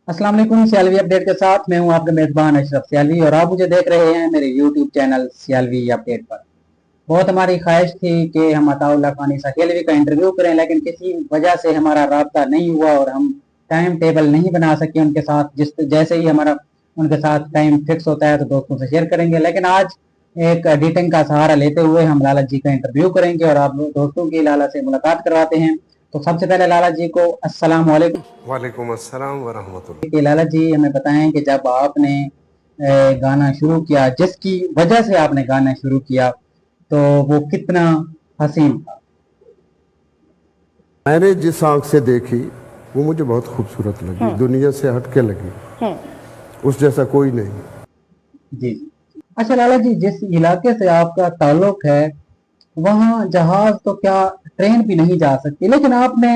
अस्सलाम वालेकुम। सियालवी अपडेट के साथ मैं हूं आपका मेजबान अशरफ सियालवी और आप मुझे देख रहे हैं मेरे यूट्यूब चैनल सियालवी अपडेट पर। बहुत हमारी ख्वाहिश थी कि हम अताउल्लाह खानी सियालवी का इंटरव्यू करें, लेकिन किसी वजह से हमारा राब्ता नहीं हुआ और हम टाइम टेबल नहीं बना सके उनके साथ। जैसे ही हमारा उनके साथ टाइम फिक्स होता है तो दोस्तों से शेयर करेंगे, लेकिन आज एक एडिटिंग का सहारा लेते हुए हम लाला जी का इंटरव्यू करेंगे और आप दोस्तों की लाला से मुलाकात करवाते हैं। तो सबसे पहले लाला जी को अस्सलाम वालेकुम। वालेकुम अस्सलाम वरहमतुल्लाह। कि लाला जी हमें बताएं कि जब आपने गाना शुरू किया, जिसकी वजह से आपने गाना शुरू किया, तो वो कितना हसीन था। मैंने जिस आंख से देखी वो मुझे बहुत खूबसूरत लगी, दुनिया से हटके लगी, उस जैसा कोई नहीं। जी जी। अच्छा लाला जी, जिस इलाके से आपका ताल्लुक है वहाँ जहाज तो क्या ट्रेन भी नहीं जा सकती, लेकिन आपने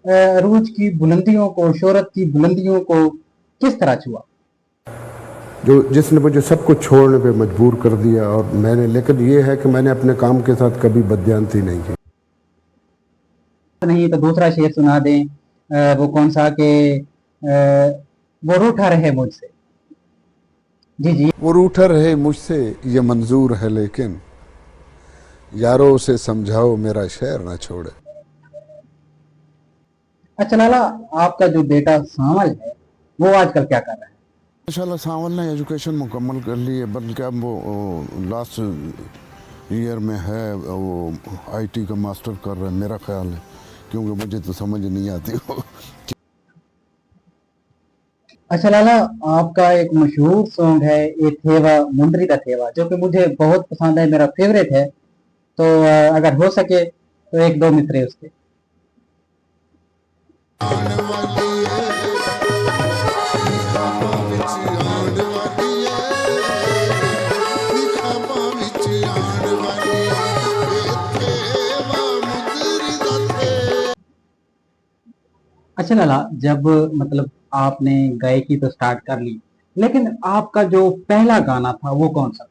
अरूज की बुलंदियों को, शोहरत की बुलंदियों को किस तरह छुआ? जो जिसने मुझे सब कुछ छोड़ने पे मजबूर कर दिया, और मैंने, लेकिन ये है कि मैंने अपने काम के साथ कभी बदयांती नहीं की। नहीं तो दूसरा शेर सुना दें। वो कौन सा कि वो रूठा रहे मुझसे। जी जी। वो रूठा रहे मुझसे ये मंजूर है, लेकिन यारो उसे समझाओ मेरा शहर ना छोड़े। अच्छा लाला, आपका जो बेटा सावल है वो आजकल क्या कर रहा है? माशाल्लाह सावल ने एजुकेशन मुकम्मल कर ली है, बल्कि अब वो लास्ट ईयर में है, वो आईटी का मास्टर कर रहा है मेरा ख्याल है, क्योंकि मुझे तो समझ नहीं आती वो। अच्छा लाला, आपका एक मशहूर सॉन्ग है ये थेवा मुंदरी का थेवा, जो कि मुझे बहुत पसंद है, मेरा फेवरेट है। तो अगर हो सके तो एक दो मिसरे उसके। अच्छा लाला, जब मतलब आपने गायकी तो स्टार्ट कर ली, लेकिन आपका जो पहला गाना था वो कौन सा था?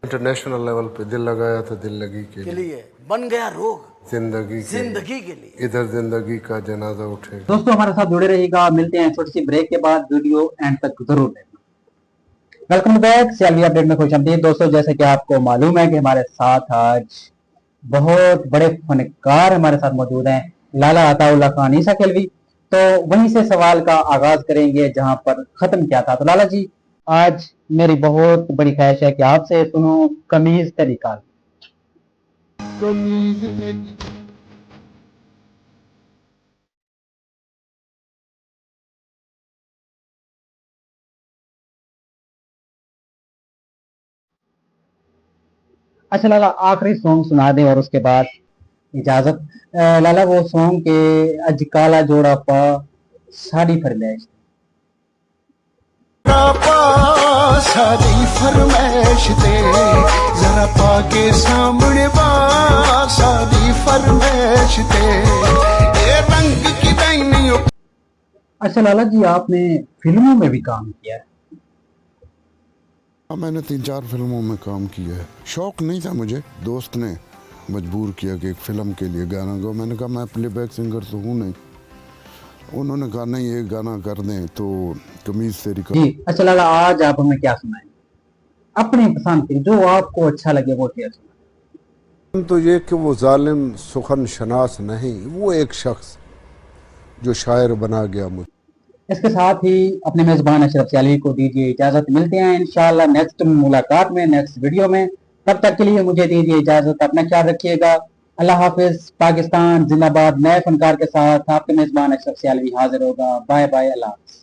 इंटरनेशनल लेवल पे दिल लगाया था दिल लगी के लिए, बन गया रोग जिंदगी के लिए। इधर जिंदगी का जनाजा उठेगा। दोस्तों हमारे साथ जुड़े रहिएगा, मिलते हैं छोटी सी ब्रेक के बाद, वीडियो एंड तक जरूर देखना। वेलकम बैक सियालवी अपडेट में खुशामदीद। दोस्तों जैसे कि आपको मालूम है कि हमारे साथ आज बहुत बड़े फनकार हमारे साथ मौजूद हैं, लाला अताउल्लाह खान ईसा किलवी। तो वहीं से सवाल का आगाज करेंगे जहां पर खत्म किया था। तो लाला जी, आज मेरी बहुत बड़ी ख्वाहिश है कि आपसे सुनो कमीज ते निकाल। अच्छा लाला, आखिरी सॉन्ग सुना दें और उसके बाद इजाजत। लाला वो सॉन्ग के अज काला जोड़ा पा साड़ी फरमाइश। सारी फरमैश ते जरा पाके सामने बा सारी फरमैश ते ये रंग की नहीं। अच्छा लाला जी, आपने फिल्मों में भी काम किया है? हाँ, मैंने 3-4 फिल्मों में काम किया है। शौक नहीं था मुझे, दोस्त ने मजबूर किया कि एक फिल्म के लिए गाना गाओ। मैंने कहा मैं प्लेबैक सिंगर तो हूँ नहीं। उन्होंने कहा नहीं, एक गाना कर दें, तो कमीज से जी। अच्छा लाला, आज आप हमें क्या सुनाएं? अपनी पसंद की जो आपको अच्छा लगे वो शेयर सुनाएं। तो ये कि वो जालिम सुखन शनास नहीं, वो एक शख्स जो शायर बना गया मुझे। इसके साथ ही अपने मेजबान अशरफ सियालवी को दीजिए इजाजत। मिलते हैं इंशाल्लाह नेक्स्ट मुलाकात में, नेक्स्ट वीडियो में। तब तक के लिए मुझे दीजिए इजाजत, अपना ख्याल रखिएगा। अल्लाह हाफिज। पाकिस्तान जिंदाबाद। नए फनकार के साथ आपके मेजबान अशरफ सियालवी हाजिर होगा। बाय बाय, अल्लाह हाफिज।